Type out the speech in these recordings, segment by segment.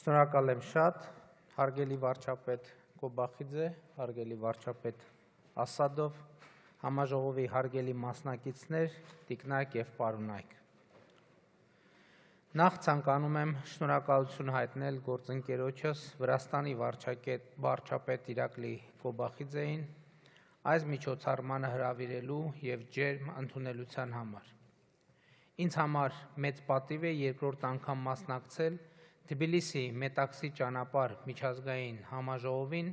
Շնորհակալ եմ շատ, հարգելի վարչապետ Կոբախիձե, հարգելի վարչապետ Ասադով, համաժողովի հարգելի մասնակիցներ, տիկնայք և պարոնայք։ Նախ ցանկանում եմ շնորհակալություն հայտնել գործընկերոջս Վրաստանի վարչապետ Իրակլի Կոբախիձեին այս միջոցառմանը հրավիրելու և ջերմ ընդունելության համար։ Ինձ համար մեծ պատիվ է երկրորդ անգամ մասնակցել Թբիլիսի Մետաքսի ճանապարհ միջազգային համաժողովին,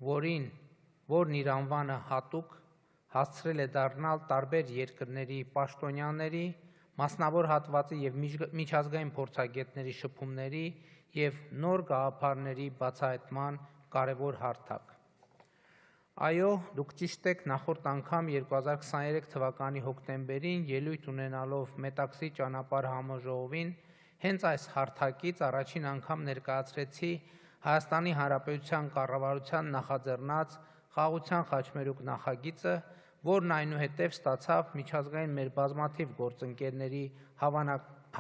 որն իր անվանը հատուկ հասցրել է դառնալ տարբեր երկրների պաշտոնյաների, մասնավոր հատվածի և միջազգային փորձագետների շփումների և նոր գաղափարների բացահայտման կարևոր հարթակ։ Այո, դուք ճիշտ եք, նախորդ անգամ 2023 թվականի հոկտեմբերին ելույթ ունենալով Մետաքսի ճանապարհ համաժողովին հենց այս հարթակից առաջին անգամ ներկայացրեցի Հայաստանի Հանրապետության կառավարության նախաձեռնած Խաղաղության խաչմերուկ նախագիծը, որն այնուհետև ստացավ միջազգային մեր բազմաթիվ գործընկերների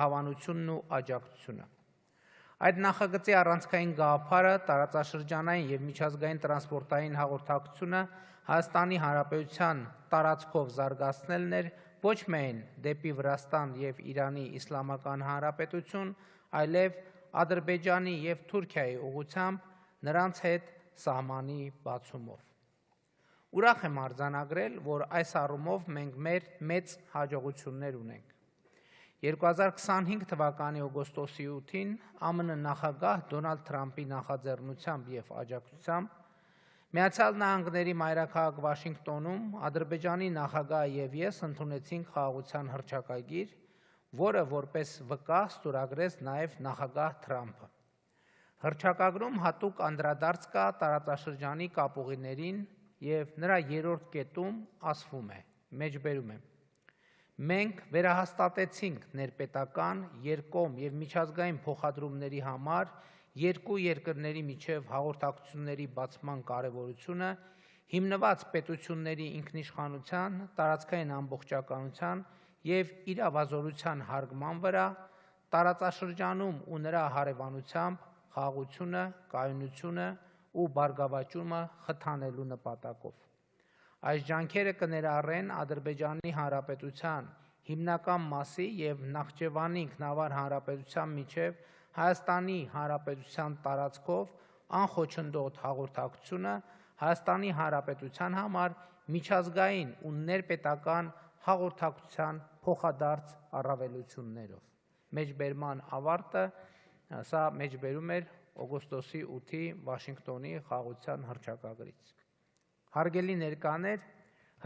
հավանությունն ու աջակցությունը։ Այդ նախագծի առանցքային գաղափարը տարածաշրջանային և միջազգային տրանսպորտային հաղորդակցությունը Հայաստանի Հանրապետության տարածքով զարգացնելն էր ոչ միայն դեպի Վրաստան և Իրանի Իսլամական Հանրապետություն, այլև Ադրբեջանի և Թուրքիայի ուղղությամբ նրանց հետ սահմանի բացումով։ Ուրախ եմ արձանագրել, որ այս առումով մենք մեծ հաջողություններ ունենք։ 2025 թվականի օգոստոսի 8-ին ԱՄՆ նախագահ Դոնալդ Թրամփի նախաձեռնությամբ և աջակցությամբ Միացյալ Նահանգների մայրաքաղաք Վաշինգտոնում Ադրբեջանի նախագահը և ես ընդունեցինք խաղաղության հռչակագիր, որը որպես վկա ստորագրեց նաև նախագահ Թրամփը։ Հռչակագրում հատուկ անդրադարձ կա տարածաշրջանի կապուղիներին և նրա երրորդ կետում ասվում է, մեջբերում եմ. Մենք վերահաստատեցինք ներպետական, երկկողմ և միջազգային փոխադրումների համար երկու երկրների միջև հաղորդակցությունների բացման կարևորությունը, հիմնված պետությունների ինքնիշխանության, տարածքային ամբողջականության և իրավազորության հարգման վրա, տարածաշրջանում ու նրա հարևանությամբ խաղաղությունը, կայունությունը ու բարգավաճումը խթանելու նպատակով։ Այս ջանքերը կներառեն Ադրբեջանի Հանրապետության հիմնական մասի և Նախճեվանի Ինքնավար Հանրապետության միջև Հայաստանի Հանրապետության տարածքով անխոչնդոտ հաղորդակցությունը Հայաստանի Հանրապետության համար միջազգային ու ներպետական հաղորդակցության փոխադարձ առավելություններով։ Մեջբերման ավարտը, սա մեջբերում էր օգոստոսի 8-ի Վաշինգտոնի խաղաղության հռչակագրից։ Հարգելի ներկաներ,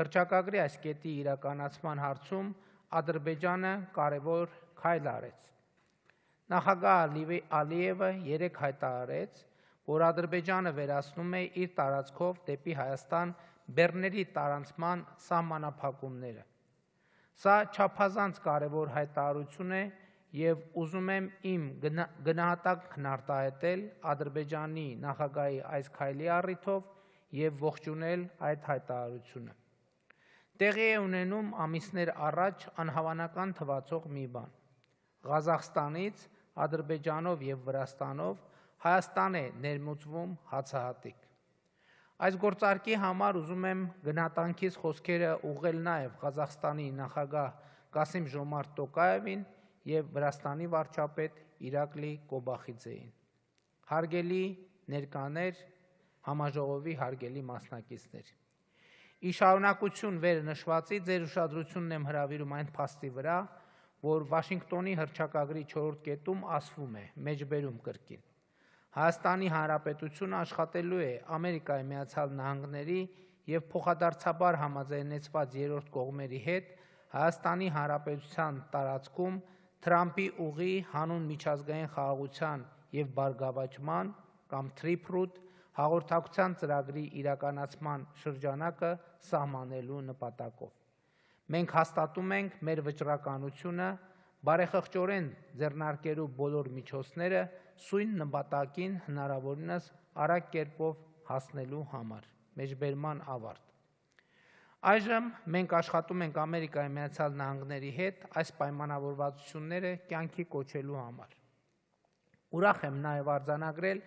հռչակագրի այս կետի իրականացման հարցում Ադրբեջանը կարևոր քայլ արեց։ Նախագահ Ալիևը երեկ հայտարարեց, որ Ադրբեջանը վերացնում է իր տարածքով դեպի Հայաստան բեռների տարանցման սահմանափակումները։ Սա չափազանց կարևոր հայտարարություն է և ուզում եմ իմ գնահատականն արտահայտել Ադրբեջանի նախագահի այս քայլի առիթով և ողջունել այդ հայտարարությունը։ Տեղի է ունենում ամիսներ առաջ անհավանական թվացող մի բան։ Ղազախստանից, Ադրբեջանով և Վրաստանով Հայաստան է ներմուծվում հացահատիկ։ Այս գործարքի համար ուզում եմ գնահատանքիս խոսքերը ուղղել նաև Ղազախստանի նախագահ Կասիմ-Ժոմարթ Տոկաևին և Վրաստանի վարչապետ Իրակլի Կոբախիձեին։ Հարգելի ներկաներ, համաժողովի հարգելի մասնակիցներ, ի շարունակություն վեր նշվածի ձեր ուշադրությունն եմ հրավիրում այն փաստի վրա, որ Վաշինգտոնի հռչակագրի 4-րդ կետում ասվում է, մեջբերում կրկին. Հայաստանի Հանրապետությունը աշխատելու է Ամերիկայի Միացյալ Նահանգների և փոխադարձաբար համաձայնեցված երրորդ կողմերի հետ Հայաստանի Հանրապետության տարածքում Թրամփի ուղի հանուն միջազգային խաղաղության և բարգավաճման կամ Threeproot հաղորդակցության ծրագրի իրականացման շրջանակը սահմանելու նպատակով։ Մենք հաստատում ենք մեր վճռականությունը բարեխղճորեն ձեռնարկելու բոլոր միջոցները սույն նպատակին հնարավորինս արագ կերպով հասնելու համար։ Մեջբերման ավարտ։ Այժմ մենք աշխատում ենք Ամերիկայի Միացյալ Նահանգների հետ այս պայմանավորվածությունները կյանքի կոչելու համար։ Ուրախ եմ նաև արձանագրել,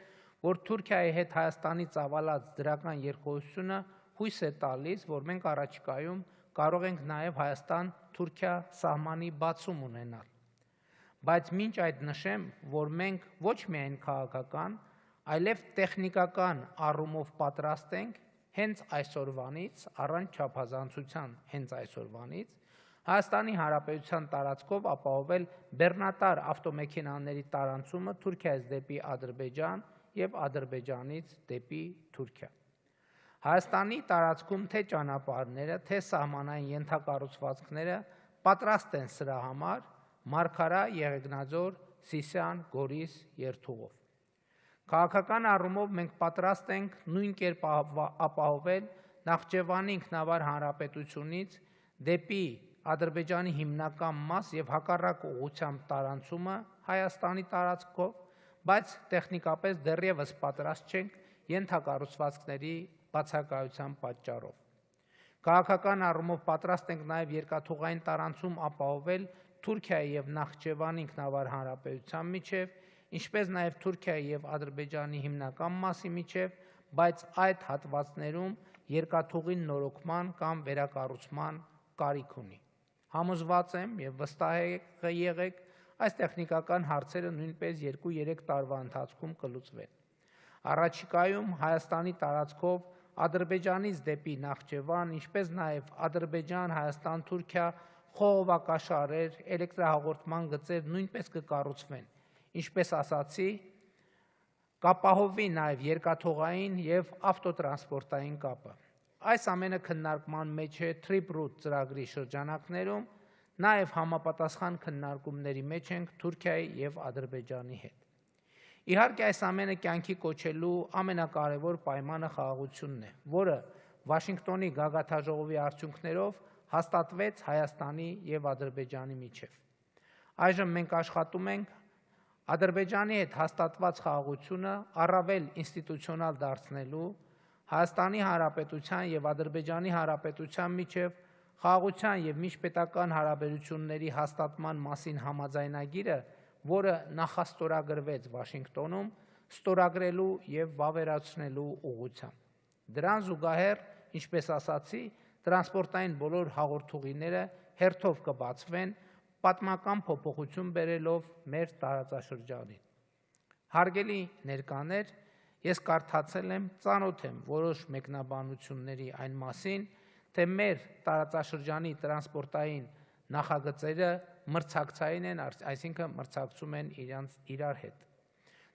որ Թուրքիայի հետ Հայաստանի ծավալած դրական երկխոսությունը հույս է տալիս, որ մենք առաջիկայում կարող ենք նաև Հայաստան-Թուրքիա սահմանի բացում ունենալ։ Բայց մինչ այդ նշեմ, որ մենք ոչ միայն քաղաքական, այլև տեխնիկական առումով պատրաստ ենք հենց այսօրվանից, առանց չափազանցության հենց այսօրվանից, Հայաստանի Հանրապետության տարածքով ապահովել բեռնատար ավտոմեքենաների տարանցումը Թուրքիայից դեպի Ադրբեջան և Ադրբեջանից դեպի Թուրքիա։ Հայաստանի տարածքում թե ճանապարհները, թե սահմանային ենթակառուցվածքները պատրաստ են սրա համար Մարգարա, Եղեգնաձոր, Սիսիան, Գորիս երթուղով։ Քաղաքական առումով մենք պատրաստ ենք նույն կերպ ապահովել Նախճեվանի ինքնավար հանրապետությունից դեպի Ադրբեջանի հիմնական մաս և հակառակ ուղղությամբ տարանցումը Հայաստանի տարածքով, բայց տեխնիկապես դեռևս պատրաստ չենք ենթակառուցվածքների բացակայության պատճառով։ Քաղաքական առումով պատրաստ ենք նաև երկաթուղային տարանցում ապահովել Թուրքիայի և Նախճեվանի ինքնավար հանրապետության միջև, ինչպես նաև Թուրքիայի և Ադրբեջանի հիմնական մասի միջև, բայց այդ հատվածներում երկաթուղին նորոգման կամ վերակառուցման կարիք ունի։ Համոզված եմ և վստահ եղեք, այս տեխնիկական հարցերը նույնպես 2-3 տարվա ընթացքում կլուծվեն։ Առաջիկայում Հայաստանի տարածքով Ադրբեջանից դեպի Նախճեվան, ինչպես նաև Ադրբեջան-Հայաստան-Թուրքիա խողովակաշարեր, էլեկտրահաղորդման գծեր նույնպես կկառուցվեն, ինչպես ասացի, կապահովվի նաև երկաթուղային և ավտոտրանսպորտային կապը։ Այս ամենը քննարկման մեջ է Trip-Root ծրագրի շրջանակներում, նաև համապատասխան քննարկումների մեջ ենք Թուրքիայի և Ադրբեջանի հետ։ Իհարկե այս ամենը կյանքի կոչելու ամենակարևոր պայմանը խաղաղությունն է, որը Վաշինգտոնի գագաթնաժողովի արդյունքներով հաստատվեց Հայաստանի և Ադրբեջանի միջև։ Այժմ մենք աշխատում ենք Ադրբեջանի հետ հաստատված խաղաղությունը առավել ինստիտուցիոնալ դարձնելու, Հայաստանի Հանրապետության և Ադրբեջանի Հանրապետության միջև խաղաղության և միջպետական հարաբերությունների հաստատման մասին համաձայնագիրը, որը նախաստորագրվեց Վաշինգտոնում, ստորագրելու և վավերացնելու ուղղությամբ։ Դրան զուգահեռ, ինչպես ասացի, տրանսպորտային բոլոր հաղորդուղիները հերթով կբացվեն, պատմական փոփոխություն բերելով մեր տարածաշրջանին։ Հարգելի ներկաներ, ես կարդացել եմ, ծանոթ եմ որոշ մեկնաբանությունների այն մասին, թե մեր տարածաշրջանի տրանսպորտային նախագծերը մրցակցային են, այսինքն մրցակցում են իրար հետ։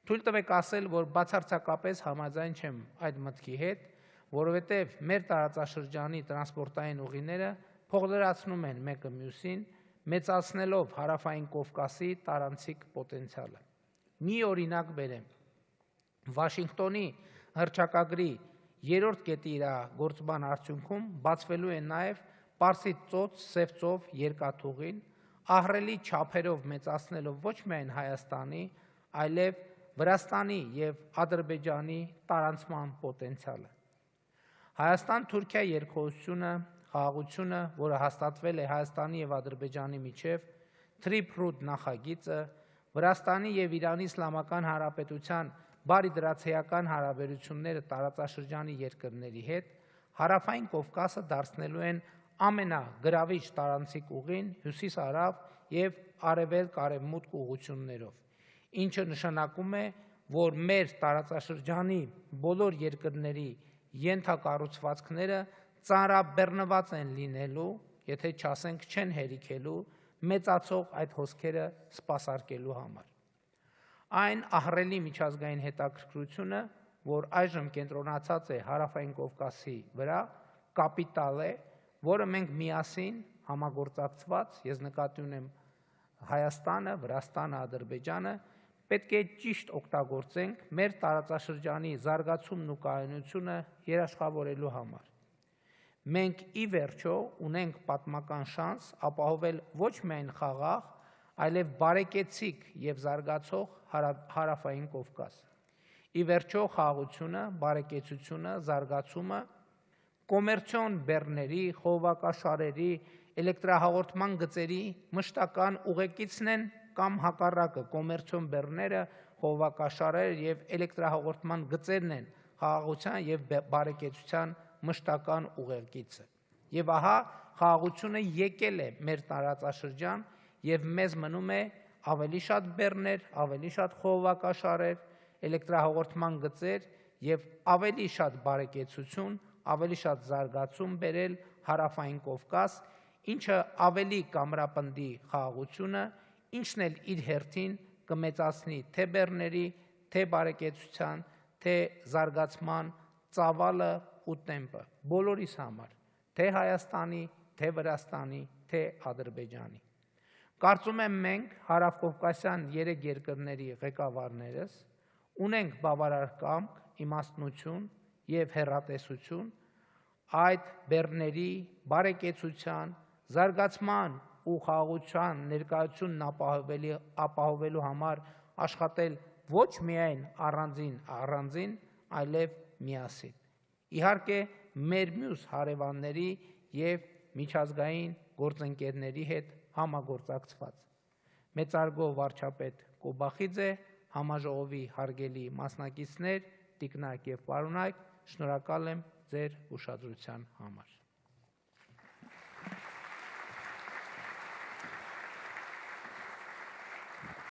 Թույլ տվեք ասել, որ բացարձակապես համաձայն չեմ այդ մտքի հետ, որովհետև մեր տարածաշրջանի տրանսպորտային ուղիները փոխլրացնում են մեկը մյուսին, մեծացնելով Հարավային Կովկասի տարանցիկ պոտենցիալը։ Մի օրինակ բերեմ. Վաշինգտոնի հռչակագրի 3-րդ կետի իրագործման արդյունքում բացվելու է նաև Պարսից ծոց-Սև ծով երկաթուղին, ահռելի չափերով մեծացնելով ոչ միայն Հայաստանի, այլև Վրաստանի և Ադրբեջանի տարանցման պոտենցիալը։ Հայաստան-Թուրքիա երկխոսությունը, խաղաղությունը, որը հաստատվել է Հայաստանի և Ադրբեջանի միջև, Trip-Root նախագիծը, Վրաստանի և Իրանի Իսլամական Հանրապետության բարիդրացիական հարաբերությունները տարածաշրջանի երկրների հետ, Հարավային Կովկասը դարձնելու են ամենագրավիչ տարանցիկ ուղին հյուսիս-հարավ և արևելք-արևմուտք ուղղություններով, ինչը նշանակում է, որ մեր տարածաշրջանի բոլոր երկրների ենթակառուցվածքները ծանրաբեռնված են լինելու, եթե չասենք չեն հերիքելու, մեծացող այդ հոսքերը սպասարկելու համար։ Այն ահռելի միջազգային հետաքրքրությունը, որ այժմ կենտրոնացած է Հարավային Կովկասի վրա, կապիտալ է, որը մենք միասին համագործակցված, ես նկատի ունեմ Հայաստանը, Վրաստանը, Ադրբեջանը, պետք է ճիշտ օգտագործենք մեր տարածաշրջանի զարգացումն ու կայունությունը երաշխավորելու համար։ Մենք ի վերջո ունենք պատմական շանս ապահովել ոչ միայն խաղաղ, այլև բարեկեցիկ և զարգացող Հարավային Կովկաս։ Ի վերջո խաղաղությունը, բարեկեցությունը, զարգացումը կոմերցիոն բեռների, խողովակաշարերի, էլեկտրահաղորդման գծերի մշտական ուղեկիցն են կամ հակառակը կոմերցիոն բեռները խողովակաշարեր եւ էլեկտրահաղորդման գծերն են խաղաղության եւ բարեկեցության մշտական ուղերձը։ Եվ ահա խաղաղությունը եկել է մեր տարածաշրջան եւ մեզ մնում է ավելի շատ բեռներ, ավելի շատ խողովակաշարեր, էլեկտրահաղորդման գծեր եւ ավելի շատ բարեկեցություն, ավելի շատ զարգացում բերել հարավային Կովկաս, ինչը ավելի կամրապնդի խաղաղությունը, ինչն էլ իր հերթին կմեծացնի թե բեռների, թե բարեկեցության, թե զարգացման ծավալը ու տեմպը բոլորիս համար, թե Հայաստանի, թե Վրաստանի, թե Ադրբեջանի։ Կարծում եմ մենք հարավկովկասյան 3 երկրների ղեկավարներս ունենք բավարար կամք, իմաստնություն եւ հեռատեսություն այդ բեռների բարեկեցության, զարգացման ու խաղաղության ներկայությունն ապահովելու համար աշխատել ոչ միայն առանձին, այլև միասին։ Իհարկե, մեր մյուս հարևանների եւ միջազգային գործընկերների հետ համագործակցված։ Մեծարգո վարչապետ Կոբախիձե, համաժողովի հարգելի մասնակիցներ, տիկնակ եւ պարոնայք, շնորհակալ եմ ձեր ուշադրության համար։